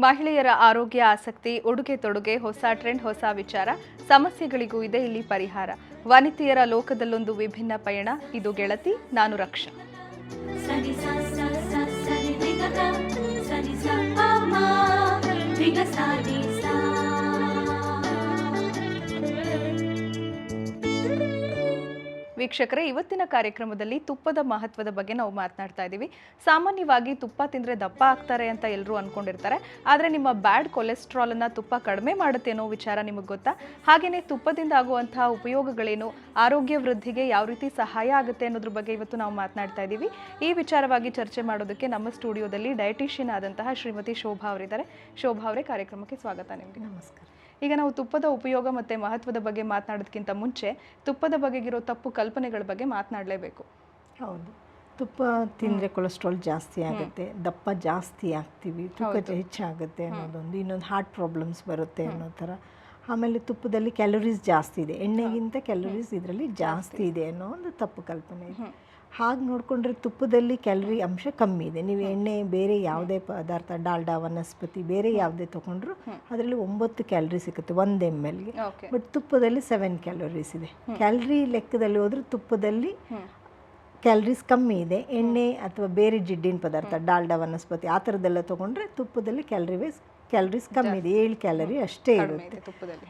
ಮಹಿಳೆಯರ ಆರೋಗ್ಯ ಆಸಕ್ತಿ, ಉಡುಗೆ ತೊಡುಗೆ, ಹೊಸ ಟ್ರೆಂಡ್, ಹೊಸ ವಿಚಾರ, ಸಮಸ್ಯೆಗಳಿಗೂ ಇದೆ ಇಲ್ಲಿ ಪರಿಹಾರ. ವನಿತೆಯರ ಲೋಕದಲ್ಲೊಂದು ವಿಭಿನ್ನ ಪಯಣ. ಇದು ಗೆಳತಿ, ನಾನು ರಕ್ಷಾ. ವೀಕ್ಷಕರೇ, ಇವತ್ತಿನ ಕಾರ್ಯಕ್ರಮದಲ್ಲಿ ತುಪ್ಪದ ಮಹತ್ವದ ಬಗ್ಗೆ ನಾವು ಮಾತನಾಡ್ತಾ ಇದ್ದೀವಿ. ಸಾಮಾನ್ಯವಾಗಿ ತುಪ್ಪ ತಿಂದರೆ ದಪ್ಪ ಆಗ್ತಾರೆ ಅಂತ ಎಲ್ಲರೂ ಅನ್ಕೊಂಡಿರ್ತಾರೆ. ಆದರೆ ನಿಮ್ಮ ಬ್ಯಾಡ್ ಕೊಲೆಸ್ಟ್ರಾಲ್ ಅನ್ನ ತುಪ್ಪ ಕಡಿಮೆ ಮಾಡುತ್ತೆ ಅನ್ನೋ ವಿಚಾರ ನಿಮಗೆ ಗೊತ್ತಾ? ಹಾಗೆಯೇ ತುಪ್ಪದಿಂದ ಆಗುವಂತಹ ಉಪಯೋಗಗಳೇನು, ಆರೋಗ್ಯ ವೃದ್ಧಿಗೆ ಯಾವ ರೀತಿ ಸಹಾಯ ಆಗುತ್ತೆ ಅನ್ನೋದ್ರ ಬಗ್ಗೆ ಇವತ್ತು ನಾವು ಮಾತನಾಡ್ತಾ ಇದ್ದೀವಿ. ಈ ವಿಚಾರವಾಗಿ ಚರ್ಚೆ ಮಾಡೋದಕ್ಕೆ ನಮ್ಮ ಸ್ಟುಡಿಯೋದಲ್ಲಿ ಡಯಟಿಷಿಯನ್ ಆದಂತಹ ಶ್ರೀಮತಿ ಶೋಭಾ ಅವರಿದ್ದಾರೆ. ಶೋಭಾ ಅವರೇ, ಕಾರ್ಯಕ್ರಮಕ್ಕೆ ಸ್ವಾಗತ ನಿಮಗೆ. ನಮಸ್ಕಾರ. ಈಗ ನಾವು ತುಪ್ಪದ ಉಪಯೋಗ ಮತ್ತು ಮಹತ್ವದ ಬಗ್ಗೆ ಮಾತನಾಡೋದಕ್ಕಿಂತ ಮುಂಚೆ ತುಪ್ಪದ ಬಗೆಗಿರೋ ತಪ್ಪು ಕಲ್ಪನೆಗಳ ಬಗ್ಗೆ ಮಾತನಾಡಲೇಬೇಕು. ಹೌದು, ತುಪ್ಪ ತಿಂದರೆ ಕೊಲೆಸ್ಟ್ರಾಲ್ ಜಾಸ್ತಿ ಆಗುತ್ತೆ, ದಪ್ಪ ಜಾಸ್ತಿ ಆಗ್ತೀವಿ, ತೂಕ ಹೆಚ್ಚಾಗುತ್ತೆ ಅನ್ನೋದೊಂದು. ಇನ್ನೊಂದು ಹಾರ್ಟ್ ಪ್ರಾಬ್ಲಮ್ಸ್ ಬರುತ್ತೆ ಅನ್ನೋ ಥರ. ಆಮೇಲೆ ತುಪ್ಪದಲ್ಲಿ ಕ್ಯಾಲೋರೀಸ್ ಜಾಸ್ತಿ ಇದೆ, ಎಣ್ಣೆಗಿಂತ ಕ್ಯಾಲೋರೀಸ್ ಇದರಲ್ಲಿ ಜಾಸ್ತಿ ಇದೆ ಅನ್ನೋ ಒಂದು ತಪ್ಪು ಕಲ್ಪನೆ ಇದೆ. ಹಾಗೆ ನೋಡಿಕೊಂಡ್ರೆ ತುಪ್ಪದಲ್ಲಿ ಕ್ಯಾಲರಿ ಅಂಶ ಕಮ್ಮಿ ಇದೆ. ನೀವು ಎಣ್ಣೆ ಬೇರೆ ಯಾವುದೇ ಪದಾರ್ಥ, ಡಾಲ್ಡಾ, ವನಸ್ಪತಿ ಬೇರೆ ಯಾವುದೇ ತೊಗೊಂಡ್ರು ಅದರಲ್ಲಿ 9 ಕ್ಯಾಲರಿ ಸಿಗುತ್ತೆ 1 ml-ಗೆ. ಬಟ್ ತುಪ್ಪದಲ್ಲಿ 7 ಕ್ಯಾಲೋರೀಸ್ ಇದೆ. ಕ್ಯಾಲರಿ ಲೆಕ್ಕದಲ್ಲಿ ಹೋದ್ರೆ ತುಪ್ಪದಲ್ಲಿ ಕ್ಯಾಲರೀಸ್ ಕಮ್ಮಿ ಇದೆ. ಎಣ್ಣೆ ಅಥವಾ ಬೇರೆ ಜಿಡ್ಡಿನ ಪದಾರ್ಥ, ಡಾಲ್ಡಾ, ವನಸ್ಪತಿ ಆ ಥರದ್ದೆಲ್ಲ ತೊಗೊಂಡ್ರೆ ತುಪ್ಪದಲ್ಲಿ ಕ್ಯಾಲರೀಸ್ ಕಮ್ಮಿ ಇದೆ, 7 ಕ್ಯಾಲರಿ ಅಷ್ಟೇ ಇರುತ್ತೆ.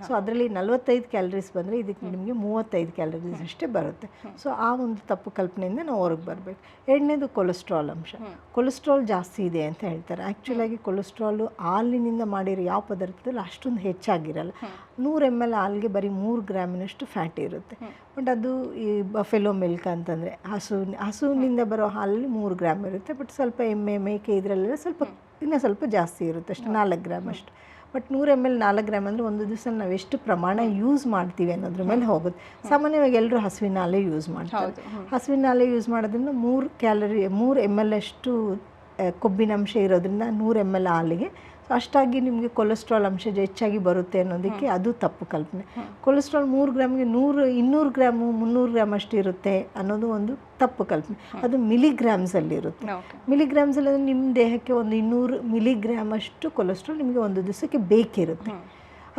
ಸೊ ಅದರಲ್ಲಿ 45 ಕ್ಯಾಲರೀಸ್ ಬಂದರೆ ಇದಕ್ಕೆ ನಿಮಗೆ 35 ಕ್ಯಾಲರೀಸ್ ಅಷ್ಟೇ ಬರುತ್ತೆ. ಸೊ ಆ ಒಂದು ತಪ್ಪು ಕಲ್ಪನೆಯಿಂದ ನಾವು ಹೊರಗೆ ಬರಬೇಕು. ಎರಡನೇದು ಕೊಲೆಸ್ಟ್ರಾಲ್ ಅಂಶ. ಕೊಲೆಸ್ಟ್ರಾಲ್ ಜಾಸ್ತಿ ಇದೆ ಅಂತ ಹೇಳ್ತಾರೆ. ಆ್ಯಕ್ಚುಲಾಗಿ ಕೊಲೆಸ್ಟ್ರಾಲು ಹಾಲಿನಿಂದ ಮಾಡಿರೋ ಯಾವ ಪದಾರ್ಥದಲ್ಲಿ ಅಷ್ಟೊಂದು ಹೆಚ್ಚಾಗಿರಲ್ಲ. 100 ml ಹಾಲಿಗೆ ಬರೀ 3 ಗ್ರಾಮಿನಷ್ಟು ಫ್ಯಾಟ್ ಇರುತ್ತೆ. ಬಟ್ ಅದು ಈ ಬಫೆಲೋ ಮಿಲ್ಕ್ ಅಂತಂದರೆ ಹಸುವಿನಿಂದ ಬರೋ ಹಾಲಲ್ಲಿ 3 ಗ್ರಾಮ್ ಇರುತ್ತೆ. ಬಟ್ ಸ್ವಲ್ಪ ಎಮ್ಮೆ, ಮೇಕೆ ಇದರಲ್ಲೆಲ್ಲ ಇನ್ನೂ ಸ್ವಲ್ಪ ಜಾಸ್ತಿ ಇರುತ್ತೆ, ಅಷ್ಟು 4 ಗ್ರಾಮ್ ಅಷ್ಟು. ಬಟ್ 100 ml 4 ಗ್ರಾಮ್ ಅಂದರೆ ಒಂದು ದಿವಸ ನಾವು ಎಷ್ಟು ಪ್ರಮಾಣ ಯೂಸ್ ಮಾಡ್ತೀವಿ ಅನ್ನೋದ್ರ ಮೇಲೆ ಹೋಗುತ್ತೆ. ಸಾಮಾನ್ಯವಾಗಿ ಎಲ್ಲರೂ ಹಸುವಿನ ಹಾಲೇ ಯೂಸ್ ಮಾಡ್ತಾರೆ. ಹಸುವಿನ ಹಾಲೇ ಯೂಸ್ ಮಾಡೋದ್ರಿಂದ 3 ml ಅಷ್ಟು ಕೊಬ್ಬಿನಾಂಶ ಇರೋದ್ರಿಂದ 100 ml ಹಾಲಿಗೆ ಅಷ್ಟಾಗಿ ನಿಮಗೆ ಕೊಲೆಸ್ಟ್ರಾಲ್ ಅಂಶ ಹೆಚ್ಚಾಗಿ ಬರುತ್ತೆ ಅನ್ನೋದಕ್ಕೆ ಅದು ತಪ್ಪು ಕಲ್ಪನೆ. ಕೊಲೆಸ್ಟ್ರಾಲ್ 3 ಗ್ರಾಮ್ಗೆ 200 ಗ್ರಾಮು 300 ಗ್ರಾಮ್ ಅಷ್ಟು ಇರುತ್ತೆ ಅನ್ನೋದು ಒಂದು ತಪ್ಪು ಕಲ್ಪನೆ. ಅದು ಮಿಲಿಗ್ರಾಮ್ಸಲ್ಲಿರುತ್ತೆ. ಮಿಲಿಗ್ರಾಮ್ಸಲ್ಲಿ ನಿಮ್ಮ ದೇಹಕ್ಕೆ ಒಂದು 200 ಮಿಲಿಗ್ರಾಮ್ ಅಷ್ಟು ಕೊಲೆಸ್ಟ್ರಾಲ್ ನಿಮಗೆ ಒಂದು ದಿವಸಕ್ಕೆ ಬೇಕಿರುತ್ತೆ.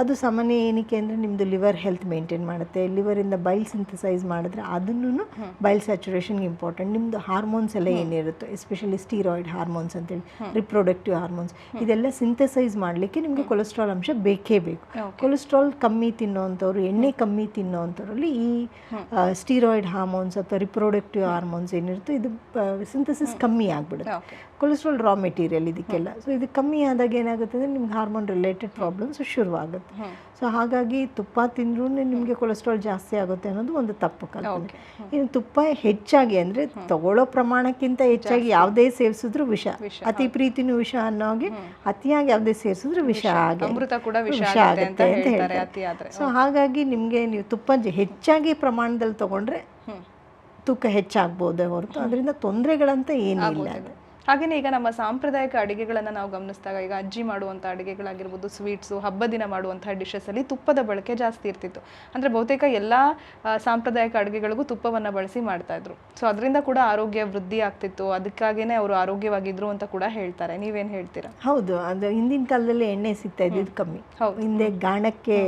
ಅದು ಸಾಮಾನ್ಯ ಏನಕ್ಕೆ ಅಂದರೆ ನಿಮ್ಮದು ಲಿವರ್ ಹೆಲ್ತ್ ಮೇಂಟೈನ್ ಮಾಡುತ್ತೆ. ಲಿವರಿಂದ ಬೈಲ್ ಸಿಂಥಸೈಸ್ ಮಾಡಿದ್ರೆ ಅದನ್ನು ಬೈಲ್ ಸ್ಯಾಚುರೇಷನ್ಗೆ ಇಂಪಾರ್ಟೆಂಟ್. ನಿಮ್ಮದು ಹಾರ್ಮೋನ್ಸ್ ಎಲ್ಲ ಏನಿರುತ್ತೆ, ಎಸ್ಪೆಷಲಿ ಸ್ಟೀರಾಯ್ಡ್ ಹಾರ್ಮೋನ್ಸ್ ಅಂತೇಳಿ, ರಿಪ್ರೊಡಕ್ಟಿವ್ ಹಾರ್ಮೋನ್ಸ್, ಇದೆಲ್ಲ ಸಿಂಥಸೈಸ್ ಮಾಡಲಿಕ್ಕೆ ನಿಮಗೆ ಕೊಲೆಸ್ಟ್ರಾಲ್ ಅಂಶ ಬೇಕೇ ಬೇಕು. ಕೊಲೆಸ್ಟ್ರಾಲ್ ಕಮ್ಮಿ ತಿನ್ನೋವಂಥವ್ರು, ಎಣ್ಣೆ ಕಮ್ಮಿ ತಿನ್ನೋವಂಥವ್ರಲ್ಲಿ ಈ ಸ್ಟೀರಾಯ್ಡ್ ಹಾರ್ಮೋನ್ಸ್ ಅಥವಾ ರಿಪ್ರೊಡಕ್ಟಿವ್ ಹಾರ್ಮೋನ್ಸ್ ಏನಿರುತ್ತೆ ಇದು ಸಿಂಥಸಿಸ್ ಕಮ್ಮಿ ಆಗಿಬಿಡುತ್ತೆ. ಕೊಲೆಸ್ಟ್ರಾಲ್ ರಾ ಮೆಟೀರಿಯಲ್ ಇದಕ್ಕೆಲ್ಲ. ಸೊ ಇದು ಕಮ್ಮಿ ಆದಾಗ ಏನಾಗುತ್ತೆ ಅಂದರೆ ನಿಮ್ಗೆ ಹಾರ್ಮೋನ್ ರಿಲೇಟೆಡ್ ಪ್ರಾಬ್ಲಮ್ಸ್ ಶುರುವಾಗುತ್ತೆ. ಸೊ ಹಾಗಾಗಿ ತುಪ್ಪ ತಿಂದ್ರೂ ನಿಮಗೆ ಕೊಲೆಸ್ಟ್ರಾಲ್ ಜಾಸ್ತಿ ಆಗುತ್ತೆ ಅನ್ನೋದು ಒಂದು ತಪ್ಪು ಕಲ್ಪನೆ. ಇನ್ನು ತುಪ್ಪ ಹೆಚ್ಚಾಗಿ ಅಂದರೆ ತಗೊಳ್ಳೋ ಪ್ರಮಾಣಕ್ಕಿಂತ ಹೆಚ್ಚಾಗಿ ಯಾವುದೇ ಸೇವಿಸಿದ್ರು ವಿಷ. ಅತಿ ಪ್ರೀತಿನೂ ವಿಷ ಅನ್ನೋಗೆ ಅತಿಯಾಗಿ ಯಾವುದೇ ಸೇವಿಸಿದ್ರು ವಿಷ ಆಗುತ್ತೆ ಅಂತ ಹೇಳ್ತಾರೆ. ಸೊ ಹಾಗಾಗಿ ನಿಮಗೆ ನೀವು ತುಪ್ಪ ಹೆಚ್ಚಾಗಿ ಪ್ರಮಾಣದಲ್ಲಿ ತಗೊಂಡ್ರೆ ತೂಕ ಹೆಚ್ಚಾಗ್ಬೋದೇ ಹೊರತು ಅದರಿಂದ ತೊಂದರೆಗಳಂತ ಏನಿಲ್ಲ. ಹಾಗೆಯೇ ಈಗ ನಮ್ಮ ಸಾಂಪ್ರದಾಯಿಕ ಅಡುಗೆಗಳನ್ನು ನಾವು ಗಮನಿಸಿದಾಗ, ಈಗ ಅಜ್ಜಿ ಮಾಡುವಂಥ ಅಡುಗೆಗಳಾಗಿರ್ಬೋದು, ಸ್ವೀಟ್ಸು, ಹಬ್ಬ ದಿನ ಮಾಡುವಂಥ ಡಿಶಸಲ್ಲಿ ತುಪ್ಪದ ಬಳಕೆ ಜಾಸ್ತಿ ಇರ್ತಿತ್ತು. ಅಂದರೆ ಬಹುತೇಕ ಎಲ್ಲ ಸಾಂಪ್ರದಾಯಿಕ ಅಡುಗೆಗಳಿಗೂ ತುಪ್ಪವನ್ನು ಬಳಸಿ ಮಾಡ್ತಾಯಿದ್ರು. ಸೊ ಅದರಿಂದ ಕೂಡ ಆರೋಗ್ಯ ವೃದ್ಧಿ ಆಗ್ತಿತ್ತು, ಅದಕ್ಕಾಗಿಯೇ ಅವರು ಆರೋಗ್ಯವಾಗಿದ್ರು ಅಂತ ಕೂಡ ಹೇಳ್ತಾರೆ. ನೀವೇನು ಹೇಳ್ತೀರಾ? ಹೌದು, ಅದು ಹಿಂದಿನ ಕಾಲದಲ್ಲಿ ಎಣ್ಣೆ ಸಿಗ್ತಾ ಇದ್ದಿದ್ದು ಕಮ್ಮಿ. ಹಿಂದೆ ಗಾಣಕ್ಕೆ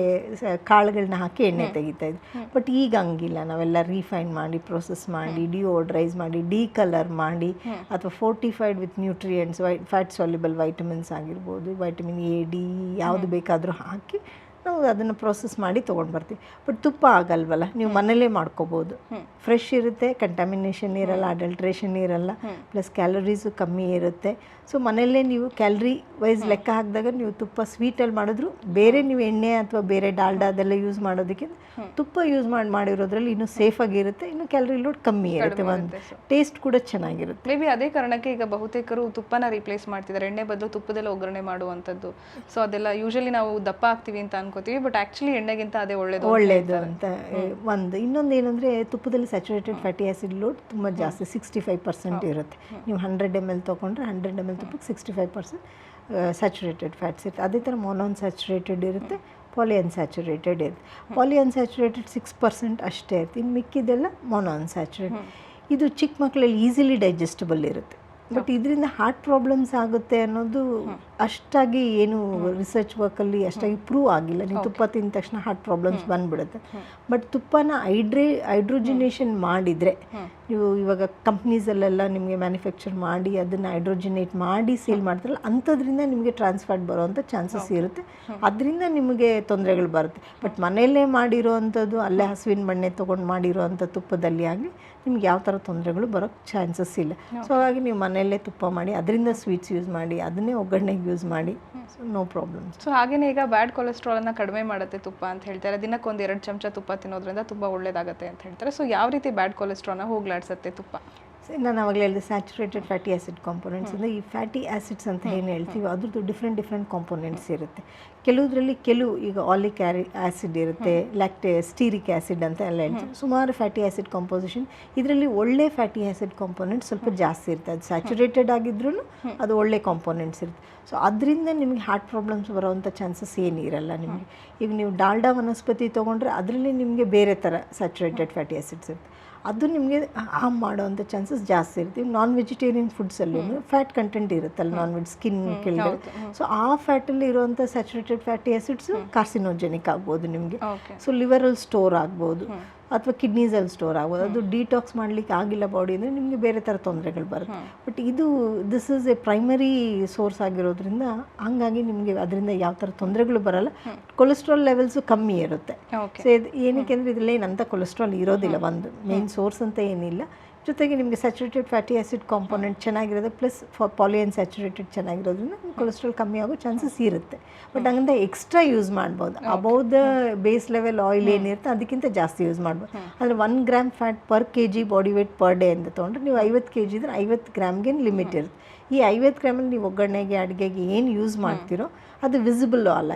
ಕಾಳುಗಳನ್ನ ಹಾಕಿ ಎಣ್ಣೆ ತೆಗಿತಾ ಇದ್ರು. ಬಟ್ ಈಗ ಹಂಗಿಲ್ಲ. ನಾವೆಲ್ಲ ರೀಫೈನ್ ಮಾಡಿ, ಪ್ರೊಸೆಸ್ ಮಾಡಿ, ಡಿಯೋಡ್ರೈಸ್ ಮಾಡಿ, ಡಿಕಲರ್ ಮಾಡಿ, ಅಥವಾ fortified with nutrients, fat soluble vitamins ಆಗಿರ್ಬೋದು, ವೈಟಮಿನ್ ಎ, ಡಿ ಯಾವುದು ಬೇಕಾದರೂ ಹಾಕಿ ನಾವು ಅದನ್ನು ಪ್ರೊಸೆಸ್ ಮಾಡಿ ತೊಗೊಂಡು ಬರ್ತೀವಿ. ಬಟ್ ತುಪ್ಪ ಆಗಲ್ವಲ್ಲ, ನೀವು ಮನೇಲೇ ಮಾಡ್ಕೋಬೋದು. ಫ್ರೆಶ್ ಇರುತ್ತೆ, ಕಂಟಾಮಿನೇಷನ್ ಇರಲ್ಲ, ಅಡಲ್ಟ್ರೇಷನ್ ಇರಲ್ಲ, ಪ್ಲಸ್ ಕ್ಯಾಲರೀಸು ಕಮ್ಮಿ ಇರುತ್ತೆ. ಸೊ ಮನೆಯಲ್ಲೇ ನೀವು ಕ್ಯಾಲರಿ ವೈಸ್ ಲೆಕ್ಕ ಹಾಕಿದಾಗ ನೀವು ತುಪ್ಪ ಸ್ವೀಟಲ್ಲಿ ಮಾಡಿದ್ರು, ಬೇರೆ ನೀವು ಎಣ್ಣೆ ಅಥವಾ ಬೇರೆ ಡಾಲ್ಡಾ ಅದೆಲ್ಲ ಯೂಸ್ ಮಾಡೋದಕ್ಕಿಂತ ತುಪ್ಪ ಯೂಸ್ ಮಾಡಿರೋದ್ರಲ್ಲಿ ಇನ್ನೂ ಸೇಫಾಗಿರುತ್ತೆ, ಇನ್ನು ಕ್ಯಾಲರಿ ಲೋಡ್ ಕಮ್ಮಿ ಇರುತ್ತೆ, ಒಂದು ಟೇಸ್ಟ್ ಕೂಡ ಚೆನ್ನಾಗಿರುತ್ತೆ. ಮೇ ಬಿ ಅದೇ ಕಾರಣಕ್ಕೆ ಈಗ ಬಹುತೇಕರು ತುಪ್ಪನ ರಿಪ್ಲೇಸ್ ಮಾಡ್ತಿದ್ದಾರೆ, ಎಣ್ಣೆ ಬದಲು ತುಪ್ಪದಲ್ಲ ಒಗ್ಗರಣೆ ಮಾಡುವಂಥದ್ದು. ಸೊ ಅದೆಲ್ಲ ಯೂಶಲಿ ನಾವು ದಪ್ಪ ಆಗ್ತೀವಿ ಅಂತ ಅನ್ಕೋತೀವಿ, ಬಟ್ ಆ್ಯಕ್ಚುಲಿ ಎಣ್ಣೆಗಿಂತ ಅದೇ ಒಳ್ಳೇದು ಅಂತ ಒಂದು. ಇನ್ನೊಂದು ಏನಂದರೆ ತುಪ್ಪದಲ್ಲಿ ಸ್ಯಾಚುರೇಟೆಡ್ ಫ್ಯಾಟಿ ಆ್ಯಸಿಡ್ ಲೋಡ್ ತುಂಬ ಜಾಸ್ತಿ, 65% ಇರುತ್ತೆ. ನೀವು 100 ml ತೊಗೊಂಡ್ರೆ 100 ml ತುಪ್ಪಕ್ಕೆ 65% ಸ್ಯಾಚುರೇಟೆಡ್ ಫ್ಯಾಟ್ಸ್ ಇರುತ್ತೆ. ಅದೇ ಥರ ಮೊನೋನ್ಸ್ಯಾಚುರೇಟೆಡ್ ಇರುತ್ತೆ, ಪಾಲಿಅನ್ಸ್ಯಾಚುರೇಟೆಡ್ ಇರುತ್ತೆ. ಪಾಲಿಅನ್ಸ್ಯಾಚುರೇಟೆಡ್ 6% ಅಷ್ಟೇ ಇರುತ್ತೆ, ಇನ್ನು ಮಿಕ್ಕಿದೆಲ್ಲ ಮೊನೋನ್ಸ್ಯಾಚುರೇಟೆಡ್. ಇದು ಚಿಕ್ಕ ಮಕ್ಕಳಲ್ಲಿ ಈಸಿಲಿ ಡೈಜೆಸ್ಟಬಲ್ ಇರುತ್ತೆ. ಬಟ್ ಇದರಿಂದ ಹಾರ್ಟ್ ಪ್ರಾಬ್ಲಮ್ಸ್ ಆಗುತ್ತೆ ಅನ್ನೋದು ಅಷ್ಟಾಗಿ ಏನು ರಿಸರ್ಚ್ ವರ್ಕಲ್ಲಿ ಅಷ್ಟಾಗಿ ಪ್ರೂವ್ ಆಗಿಲ್ಲ. ನೀವು ತುಪ್ಪ ತಿಂದ ತಕ್ಷಣ ಹಾರ್ಟ್ ಪ್ರಾಬ್ಲಮ್ಸ್ ಬಂದ್ಬಿಡುತ್ತೆ. ಬಟ್ ತುಪ್ಪನ ಹೈಡ್ರೋಜಿನೇಷನ್ ಮಾಡಿದರೆ, ನೀವು ಇವಾಗ ಕಂಪ್ನೀಸಲ್ಲೆಲ್ಲ ನಿಮಗೆ ಮ್ಯಾನುಫ್ಯಾಕ್ಚರ್ ಮಾಡಿ ಅದನ್ನು ಹೈಡ್ರೋಜಿನೇಟ್ ಮಾಡಿ ಸೇಲ್ ಮಾಡ್ತಾರಲ್ಲ, ಅಂಥದ್ರಿಂದ ನಿಮಗೆ ಟ್ರಾನ್ಸ್ಫ್ಯಾಟ್ ಬರೋವಂಥ ಚಾನ್ಸಸ್ ಇರುತ್ತೆ. ಅದರಿಂದ ನಿಮಗೆ ತೊಂದರೆಗಳು ಬರುತ್ತೆ. ಬಟ್ ಮನೆಯಲ್ಲೇ ಮಾಡಿರೋ ಅಂಥದ್ದು, ಅಲ್ಲೇ ಹಸುವಿನ ಬೆಣ್ಣೆ ತೊಗೊಂಡು ಮಾಡಿರೋ ಅಂಥ ತುಪ್ಪದಲ್ಲಿ ಆಗಲಿ ನಿಮ್ಗೆ ಯಾವ ಥರ ತೊಂದರೆಗಳು ಬರೋಕ್ಕೆ ಚಾನ್ಸಸ್ ಇಲ್ಲ. ಸೊ ಹಾಗಾಗಿ ನೀವು ಮನೆಯಲ್ಲೇ ತುಪ್ಪ ಮಾಡಿ ಅದರಿಂದ ಸ್ವೀಟ್ಸ್ ಯೂಸ್ ಮಾಡಿ, ಅದನ್ನೇ ಒಗ್ಗರಣೆಗೆ ಯೂಸ್ ಮಾಡಿ, ಸೊ ನೋ ಪ್ರಾಬ್ಲಮ್ಸ್. ಸೊ ಹಾಗೇನೇ ಈಗ ಬ್ಯಾಡ್ ಕೊಲೆಸ್ಟ್ರಾಲನ್ನು ಕಡಿಮೆ ಮಾಡುತ್ತೆ ತುಪ್ಪ ಅಂತ ಹೇಳ್ತಾರೆ. ದಿನಕ್ಕೆ 1-2 ಚಮಚ ತುಪ್ಪ ತಿನ್ನೋದ್ರಿಂದ ತುಂಬ ಒಳ್ಳೇದಾಗುತ್ತೆ ಅಂತ ಹೇಳ್ತಾರೆ. ಸೊ ಯಾವ ರೀತಿ ಬ್ಯಾಡ್ ಕೊಲೆಸ್ಟ್ರಾಲ್ನ ಹೋಗ್ಲಾಡ್ಸುತ್ತೆ ತುಪ್ಪ? ನಾನು ಆವಾಗಲೇ ಹೇಳಿದೆ ಸ್ಯಾಚುರೇಟೆಡ್ ಫ್ಯಾಟಿ ಆ್ಯಸಿಡ್ ಕಾಂಪೋನೆಂಟ್ಸ್ ಅಂದರೆ ಈ ಫ್ಯಾಟಿ ಆ್ಯಸಿಡ್ಸ್ ಅಂತ ಏನು ಹೇಳ್ತೀವಿ ಅದ್ರದ್ದು ಡಿಫ್ರೆಂಟ್ ಕಾಂಪೋನೆಂಟ್ಸ್ ಇರುತ್ತೆ. ಕೆಲವುದರಲ್ಲಿ ಈಗ ಆಲಿಕ್ ಆ್ಯಸಿಡ್ ಇರುತ್ತೆ, ಸ್ಟೀರಿಕ್ ಆ್ಯಸಿಡ್ ಅಂತ ಎಲ್ಲ ಹೇಳ್ತೀವಿ. ಸುಮಾರು ಫ್ಯಾಟಿ ಆ್ಯಸಿಡ್ ಕಾಂಪೋಸಿಷನ್. ಇದರಲ್ಲಿ ಒಳ್ಳೆ ಫ್ಯಾಟಿ ಆ್ಯಸಿಡ್ ಕಾಂಪೋನೆಂಟ್ಸ್ ಸ್ವಲ್ಪ ಜಾಸ್ತಿ ಇರುತ್ತೆ. ಅದು ಸ್ಯಾಚುರೇಟೆಡ್ ಆಗಿದ್ರೂ ಅದು ಒಳ್ಳೆ ಕಾಂಪೋನೆಂಟ್ಸ್ ಇರುತ್ತೆ. ಸೊ ಅದರಿಂದ ನಿಮಗೆ ಹಾರ್ಟ್ ಪ್ರಾಬ್ಲಮ್ಸ್ ಬರೋವಂಥ ಚಾನ್ಸಸ್ ಏನಿರಲ್ಲ ನಿಮಗೆ. ಈಗ ನೀವು ಡಾಲ್ಡಾ ವನಸ್ಪತಿ ತೊಗೊಂಡ್ರೆ ಅದರಲ್ಲಿ ನಿಮಗೆ ಬೇರೆ ಥರ ಸ್ಯಾಚುರೇಟೆಡ್ ಫ್ಯಾಟಿ ಆ್ಯಸಿಡ್ಸ್ ಇರುತ್ತೆ, ಅದು ನಿಮಗೆ ಹಾರ್ಮ್ ಮಾಡೋವಂಥ ಚಾನ್ಸಸ್ ಜಾಸ್ತಿ ಇರುತ್ತೆ. ನಾನ್ ವೆಜಿಟೇರಿಯನ್ ಫುಡ್ಸಲ್ಲೂ ಫ್ಯಾಟ್ ಕಂಟೆಂಟ್ ಇರುತ್ತಲ್ಲ, ನಾನ್ ವೆಜ್ ಸ್ಕಿನ್ ಕೆಳಗಡೆ. ಸೊ ಆ ಫ್ಯಾಟಲ್ಲಿ ಇರುವಂಥ ಸ್ಯಾಚುರೇಟೆಡ್ ಫ್ಯಾಟಿ ಆ್ಯಸಿಡ್ಸು ಕಾರ್ಸಿನೋಜೆನಿಕ್ ಆಗ್ಬೋದು ನಿಮಗೆ. ಸೊ ಲಿವರಲ್ಲಿ ಸ್ಟೋರ್ ಆಗ್ಬೋದು ಅಥವಾ ಕಿಡ್ನೀಸಲ್ಲಿ ಸ್ಟೋರ್ ಆಗ್ಬೋದು. ಅದು ಡಿಟಾಕ್ಸ್ ಮಾಡಲಿಕ್ಕೆ ಆಗಿಲ್ಲ ಬಾಡಿ ಅಂದರೆ ನಿಮಗೆ ಬೇರೆ ಥರ ತೊಂದರೆಗಳು ಬರುತ್ತೆ. But this is A primary source ಆಗಿರೋದ್ರಿಂದ ಹಂಗಾಗಿ ನಿಮಗೆ ಅದರಿಂದ ಯಾವ ಥರ ತೊಂದರೆಗಳು ಬರಲ್ಲ. ಕೊಲೆಸ್ಟ್ರಾಲ್ ಲೆವೆಲ್ಸು ಕಮ್ಮಿ ಇರುತ್ತೆ. ಸೊ ಏನಕ್ಕೆ ಅಂದರೆ ಇದರಲ್ಲಿ ಏನಂತ ಕೊಲೆಸ್ಟ್ರಾಲ್ ಇರೋದಿಲ್ಲ, ಒಂದು ಮೇನ್ ಸೋರ್ಸ್ ಅಂತ ಏನಿಲ್ಲ. ಜೊತೆಗೆ ನಿಮಗೆ ಸ್ಯಾಚುರೇಟೆಡ್ ಫ್ಯಾಟಿ ಆ್ಯಸಿಡ್ ಕಾಂಪೋನೆಂಟ್ ಚೆನ್ನಾಗಿರೋದು ಪ್ಲಸ್ ಪಾಲಿಯನ್ಸ್ಯಾಚುರೇಟೆಡ್ ಚೆನ್ನಾಗಿರೋದ್ರಿಂದ ಕೊಲೆಸ್ಟ್ರಾಲ್ ಕಮ್ಮಿ ಆಗೋ ಚಾನ್ಸಸ್ ಇರುತ್ತೆ. ಬಟ್ ಹಂಗಂತ ಎಕ್ಸ್ಟ್ರಾ ಯೂಸ್ ಮಾಡ್ಬೋದು. Above the base level oil ಏನಿರುತ್ತೆ ಅದಕ್ಕಿಂತ ಜಾಸ್ತಿ ಯೂಸ್ ಮಾಡ್ಬೋದು. ಅಂದರೆ 1 gram fat per kg body weight per day ಅಂತ ತೊಗೊಂಡ್ರೆ ನೀವು 50 kg ಇದ್ರೆ 50 ಗ್ರಾಮ್ಗೆ ಲಿಮಿಟ್ ಇರುತ್ತೆ. ಈ 50 ಗ್ರಾಮಲ್ಲಿ ನೀವು ಒಗ್ಗರಣೆಗೆ ಅಡುಗೆಗೆ ಏನು ಯೂಸ್ ಮಾಡ್ತೀರೋ ಅದು ವಿಸಿಬಲ್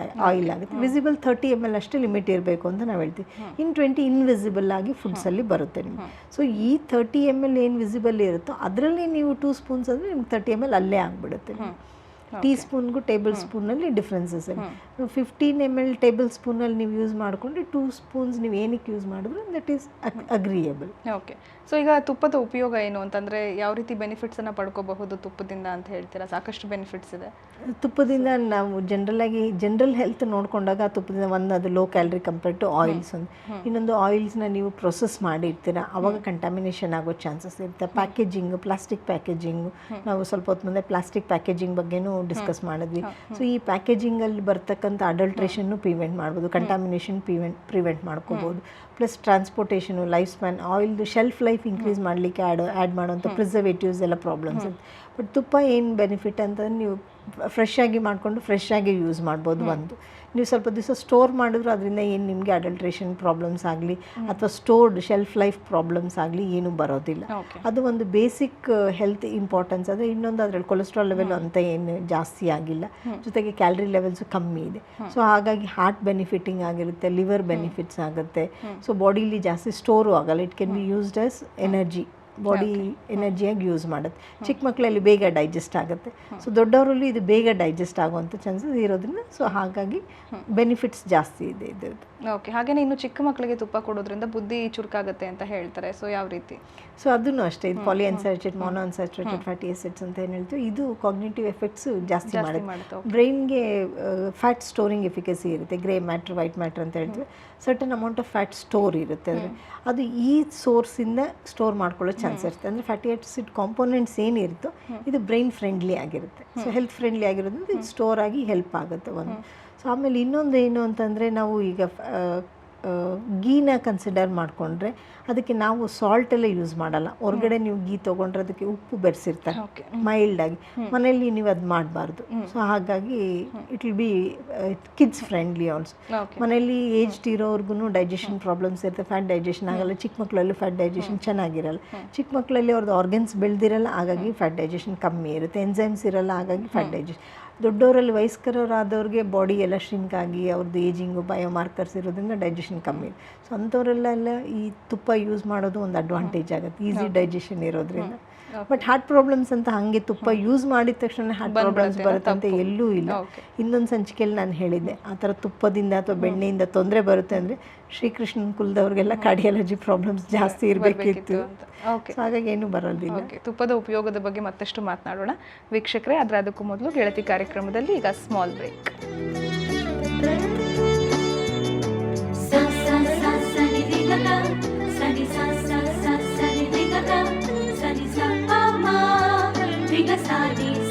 ಆಯಿಲ್ ಆಗುತ್ತೆ. ವಿಸಿಬಲ್ 30 ml ಅಷ್ಟೇ ಲಿಮಿಟ್ ಇರಬೇಕು ಅಂತ ನಾವು ಹೇಳ್ತೀವಿ. 20 ಇನ್ವಿಸಿಬಲ್ ಆಗಿ ಫುಡ್ಸಲ್ಲಿ ಬರುತ್ತೆ ನಿಮಗೆ. ಸೊ ಈ 30 ml ಏನು ವಿಸಿಬಲ್ ಇರುತ್ತೋ ಅದರಲ್ಲಿ ನೀವು 2 ಸ್ಪೂನ್ಸ್ ಅಂದರೆ ನಿಮ್ಗೆ 30 ml ಅಲ್ಲೇ ಆಗಿಬಿಡುತ್ತೆ. ಟೀ ಸ್ಪೂನ್ಗೂ ಟೇಬಲ್ ಸ್ಪೂನಲ್ಲಿ ಡಿಫ್ರೆನ್ಸಸ್ ಇದೆ. 15 ml ಟೇಬಲ್ ಸ್ಪೂನಲ್ಲಿ ನೀವು ಯೂಸ್ ಮಾಡಿಕೊಂಡ್ರೆ 2 ಸ್ಪೂನ್ಸ್ ನೀವು ಏನಕ್ಕೆ ಯೂಸ್ ಮಾಡಿದ್ರು ದಟ್ ಈಸ್ ಅಗ್ರಿಯೇಬಲ್. ಓಕೆ. ಸೊ ಈಗ ತುಪ್ಪದ ಉಪಯೋಗ ಏನು ಅಂತಂದರೆ ಯಾವ ರೀತಿ ಬೆನಿಫಿಟ್ಸನ್ನು ಪಡ್ಕೋಬಹುದು ತುಪ್ಪದಿಂದ ಅಂತ ಹೇಳ್ತೀರಾ? ಸಾಕಷ್ಟು ಬೆನಿಫಿಟ್ಸ್ ಇದೆ ತುಪ್ಪದಿಂದ. ನಾವು ಜನರಲ್ ಹೆಲ್ತ್ ನೋಡಿಕೊಂಡಾಗ ತುಪ್ಪದಿಂದ ಒಂದು ಅದು low calorie compared to oils. ಇನ್ನೊಂದು ಆಯಿಲ್ಸ್ನ ನೀವು ಪ್ರೊಸೆಸ್ ಮಾಡಿರ್ತೀರ, ಅವಾಗ ಕಂಟಾಮಿನೇಷನ್ ಆಗೋ ಚಾನ್ಸಸ್ ಇರುತ್ತೆ. ಪ್ಲಾಸ್ಟಿಕ್ ಪ್ಯಾಕೇಜಿಂಗು ನಾವು ಸ್ವಲ್ಪ ಹೊತ್ತು ಮುಂದೆ ಪ್ಲಾಸ್ಟಿಕ್ ಪ್ಯಾಕೇಜಿಂಗ್ ಬಗ್ಗೆನೂ ಡಿಸ್ಕಸ್ ಮಾಡಿದ್ವಿ. ಸೊ ಈ ಪ್ಯಾಕೇಜಿಂಗಲ್ಲಿ ಬರ್ತಕ್ಕಂಥ ಅಡಲ್ಟ್ರೇಷನ್ನು ಪ್ರಿವೆಂಟ್ ಮಾಡ್ಬೋದು, ಕಂಟಾಮಿನೇಷನ್ ಪ್ರಿವೆಂಟ್ ಮಾಡ್ಕೋಬೋದು. ಪ್ಲಸ್ ಟ್ರಾನ್ಸ್ಪೋರ್ಟೇಷನು, ಲೈಫ್ ಸ್ಪ್ಯಾನ್, ಆಯಿಲ್ದು ಶೆಲ್ಫ್ ಲೈಫ್ ಇನ್ಕ್ರೀಸ್ ಮಾಡಲಿಕ್ಕೆ ಆ್ಯಡ್ ಮಾಡೋಂಥ ಪ್ರಿಸರ್ವೇಟಿವ್ಸ್ ಎಲ್ಲ ಪ್ರಾಬ್ಲಮ್ಸ್ ಇರುತ್ತೆ. ಬಟ್ ತುಪ್ಪ ಏನು ಬೆನಿಫಿಟ್ ಅಂತಂದ್ರೆ ನೀವು ಫ್ರೆಶ್ ಆಗಿ ಮಾಡಿಕೊಂಡು ಫ್ರೆಶ್ ಆಗಿ ಯೂಸ್ ಮಾಡ್ಬೋದು. ಒಂದು ನೀವು ಸ್ವಲ್ಪ ದಿವಸ ಸ್ಟೋರ್ ಮಾಡಿದ್ರು ಅದರಿಂದ ಏನು ನಿಮಗೆ ಅಡಲ್ಟ್ರೇಷನ್ ಪ್ರಾಬ್ಲಮ್ಸ್ ಆಗಲಿ ಅಥವಾ ಸ್ಟೋರ್ಡ್ ಶೆಲ್ಫ್ ಲೈಫ್ ಪ್ರಾಬ್ಲಮ್ಸ್ ಆಗಲಿ ಏನೂ ಬರೋದಿಲ್ಲ. ಅದು ಒಂದು ಬೇಸಿಕ್ ಹೆಲ್ತ್ ಇಂಪಾರ್ಟೆನ್ಸ್. ಆದರೆ ಇನ್ನೊಂದು ಅದರಲ್ಲಿ ಕೊಲೆಸ್ಟ್ರಾಲ್ ಲೆವೆಲ್ ಅಂತ ಏನು ಜಾಸ್ತಿ ಆಗಿಲ್ಲ, ಜೊತೆಗೆ ಕ್ಯಾಲರಿ ಲೆವೆಲ್ಸು ಕಮ್ಮಿ ಇದೆ. ಸೊ ಹಾಗಾಗಿ ಹಾರ್ಟ್ ಬೆನಿಫಿಟಿಂಗ್ ಆಗಿರುತ್ತೆ, ಲಿವರ್ ಬೆನಿಫಿಟ್ಸ್ ಆಗುತ್ತೆ. ಸೊ ಬಾಡಿಲಿ ಜಾಸ್ತಿ ಸ್ಟೋರು ಆಗಲ್ಲ. It can be used as energy, body ಎನರ್ಜಿಯಾಗಿ ಯೂಸ್ ಮಾಡುತ್ತೆ. ಚಿಕ್ಕ ಮಕ್ಕಳಲ್ಲಿ ಬೇಗ ಡೈಜೆಸ್ಟ್ ಆಗುತ್ತೆ. ಸೊ ದೊಡ್ಡವರಲ್ಲಿ ಇದು ಬೇಗ ಡೈಜೆಸ್ಟ್ ಆಗುವಂಥ ಚಾನ್ಸಸ್ ಇರೋದ್ರಿಂದ ಸೊ ಹಾಗಾಗಿ ಬೆನಿಫಿಟ್ಸ್ ಜಾಸ್ತಿ ಇದೆ ಇದ್ರದ್ದು. ಓಕೆ. ಹಾಗೆಯೇ ಇನ್ನು ಚಿಕ್ಕ ಮಕ್ಕಳಿಗೆ ತುಪ್ಪ ಕೊಡೋದ್ರಿಂದ ಬುದ್ಧಿ ಚುರುಕಾಗುತ್ತೆ ಅಂತ ಹೇಳ್ತಾರೆ. ಸೊ ಯಾವ ರೀತಿ? ಸೊ ಅದನ್ನು ಅಷ್ಟೇ, ಇದು ಪಾಲಿಅನ್ಸ್ಯಾಚುರೇಟೆಡ್, ಮೊನೋಅನ್ಸ್ಯಾಚುರೇಟೆಡ್ ಫ್ಯಾಟಿ ಆಸಿಡ್ಸ್ ಅಂತ ಏನು ಹೇಳ್ತೀವಿ, ಇದು ಕಾಗ್ನಿಟಿವ್ ಎಫೆಕ್ಟ್ಸ್ ಜಾಸ್ತಿ ಮಾಡುತ್ತೆ. ಬ್ರೈನ್ಗೆ ಫ್ಯಾಟ್ ಸ್ಟೋರಿಂಗ್ ಎಫಿಕಸಿ ಇರುತ್ತೆ. ಗ್ರೇ ಮ್ಯಾಟ್ರ್, ವೈಟ್ ಮ್ಯಾಟ್ರ್ ಅಂತ ಹೇಳ್ತೀವಿ. Certain amount of fat store ಇರುತ್ತೆ. ಅಂದರೆ ಅದು ಈ ಸೋರ್ಸಿಂದ ಸ್ಟೋರ್ ಮಾಡ್ಕೊಳ್ಳೋ ಚಾನ್ಸ್ ಇರುತ್ತೆ. ಅಂದರೆ ಫ್ಯಾಟಿ ಆಸಿಡ್ ಕಾಂಪೋನೆಂಟ್ಸ್ ಏನಿರುತ್ತೋ ಇದು ಬ್ರೈನ್ ಫ್ರೆಂಡ್ಲಿ ಆಗಿರುತ್ತೆ. ಸೊ ಹೆಲ್ತ್ ಫ್ರೆಂಡ್ಲಿ ಆಗಿರೋದ್ರಿಂದ ಇದು ಸ್ಟೋರ್ ಆಗಿ ಹೆಲ್ಪ್ ಆಗುತ್ತೆ ಒಂದು. ಸೊ ಆಮೇಲೆ ಇನ್ನೊಂದು ಏನು ಅಂತಂದರೆ ನಾವು ಈಗ ಗೀನ ಕನ್ಸಿಡರ್ ಮಾಡಿಕೊಂಡ್ರೆ ಅದಕ್ಕೆ ನಾವು ಸಾಲ್ಟ್ ಎಲ್ಲ ಯೂಸ್ ಮಾಡಲ್ಲ. ಹೊರಗಡೆ ನೀವು ಗೀ ತೊಗೊಂಡ್ರೆ ಅದಕ್ಕೆ ಉಪ್ಪು ಬೆರೆಸಿರ್ತಾರೆ ಮೈಲ್ಡಾಗಿ. ಮನೆಯಲ್ಲಿ ನೀವು ಅದು ಮಾಡಬಾರ್ದು. ಸೊ ಹಾಗಾಗಿ it will be kids friendly also. ಮನೆಯಲ್ಲಿ ಏಜ್ಡ್ ಇರೋರ್ಗು ಡೈಜೆಷನ್ ಪ್ರಾಬ್ಲಮ್ಸ್ ಇರುತ್ತೆ, ಫ್ಯಾಟ್ ಡೈಜೆಷನ್ ಆಗಲ್ಲ. ಚಿಕ್ಕ ಮಕ್ಕಳಲ್ಲೂ ಫ್ಯಾಟ್ ಡೈಜೆಷನ್ ಚೆನ್ನಾಗಿರಲ್ಲ. ಚಿಕ್ಕ ಮಕ್ಕಳಲ್ಲಿ ಅವ್ರದ್ದು ಆರ್ಗನ್ಸ್ ಬೆಳೆದಿರಲ್ಲ, ಹಾಗಾಗಿ ಫ್ಯಾಟ್ ಡೈಜೆಷನ್ ಕಮ್ಮಿ ಇರುತ್ತೆ. ಎನ್ಸೈಮ್ಸ್ ಇರಲ್ಲ, ಹಾಗಾಗಿ ಫ್ಯಾಟ್ ಡೈಜೆಷನ್. ದೊಡ್ಡವರಲ್ಲಿ ವಯಸ್ಕರಾದವ್ರಿಗೆ ಬಾಡಿ ಎಲ್ಲ ಶ್ರಿಂಕ್ ಆಗಿ ಅವ್ರದ್ದು ಏಜಿಂಗು ಬಯೋಮಾರ್ಕರ್ಸ್ ಇರೋದ್ರಿಂದ ಡೈಜೆಷನ್ ಕಮ್ಮಿ. ಸೊ ಅಂಥವರೆಲ್ಲ ಈ ತುಪ್ಪ ಯೂಸ್ ಮಾಡೋದು ಒಂದು ಅಡ್ವಾಂಟೇಜ್ ಆಗುತ್ತೆ, ಈಸಿ ಡೈಜೆಷನ್ ಇರೋದ್ರಿಂದ. ಬಟ್ ಹಾರ್ಟ್ ಪ್ರಾಬ್ಲಮ್ಸ್ ಅಂತ ಹಾಗೆ ತುಪ್ಪ ಯೂಸ್ ಮಾಡಿದ ತಕ್ಷಣ ಹಾರ್ಟ್ ಪ್ರಾಬ್ಲಮ್ಸ್ ಬರುತ್ತೆ ಅಂತ ಎಲ್ಲೂ ಇಲ್ಲ. ಇನ್ನೊಂದು ಸಂಚಿಕೆಯಲ್ಲಿ ನಾನು ಹೇಳಿದ್ದೆ ಆ ಥರ ತುಪ್ಪದಿಂದ ಅಥವಾ ಬೆಣ್ಣೆಯಿಂದ ತೊಂದರೆ ಬರುತ್ತೆ ಅಂದರೆ ಶ್ರೀಕೃಷ್ಣನ ಕುಲದವ್ರಿಗೆಲ್ಲ ಕಾರ್ಡಿಯಾಲಜಿ ಪ್ರಾಬ್ಲಮ್ಸ್ ಜಾಸ್ತಿ ಇರಬೇಕಿತ್ತು. ಹಾಗಾಗಿ ಏನೂ ಬರೋದಿಲ್ಲ. ತುಪ್ಪದ ಉಪಯೋಗದ ಬಗ್ಗೆ ಮತ್ತಷ್ಟು ಮಾತನಾಡೋಣ ವೀಕ್ಷಕರೇ. ಆದರೆ ಅದಕ್ಕೂ ಮೊದಲು ಗೆಳತಿ ಕಾರ್ಯಕ್ರಮದಲ್ಲಿ ಈಗ ಸ್ಮಾಲ್ ಬ್ರೇಕ್. Sani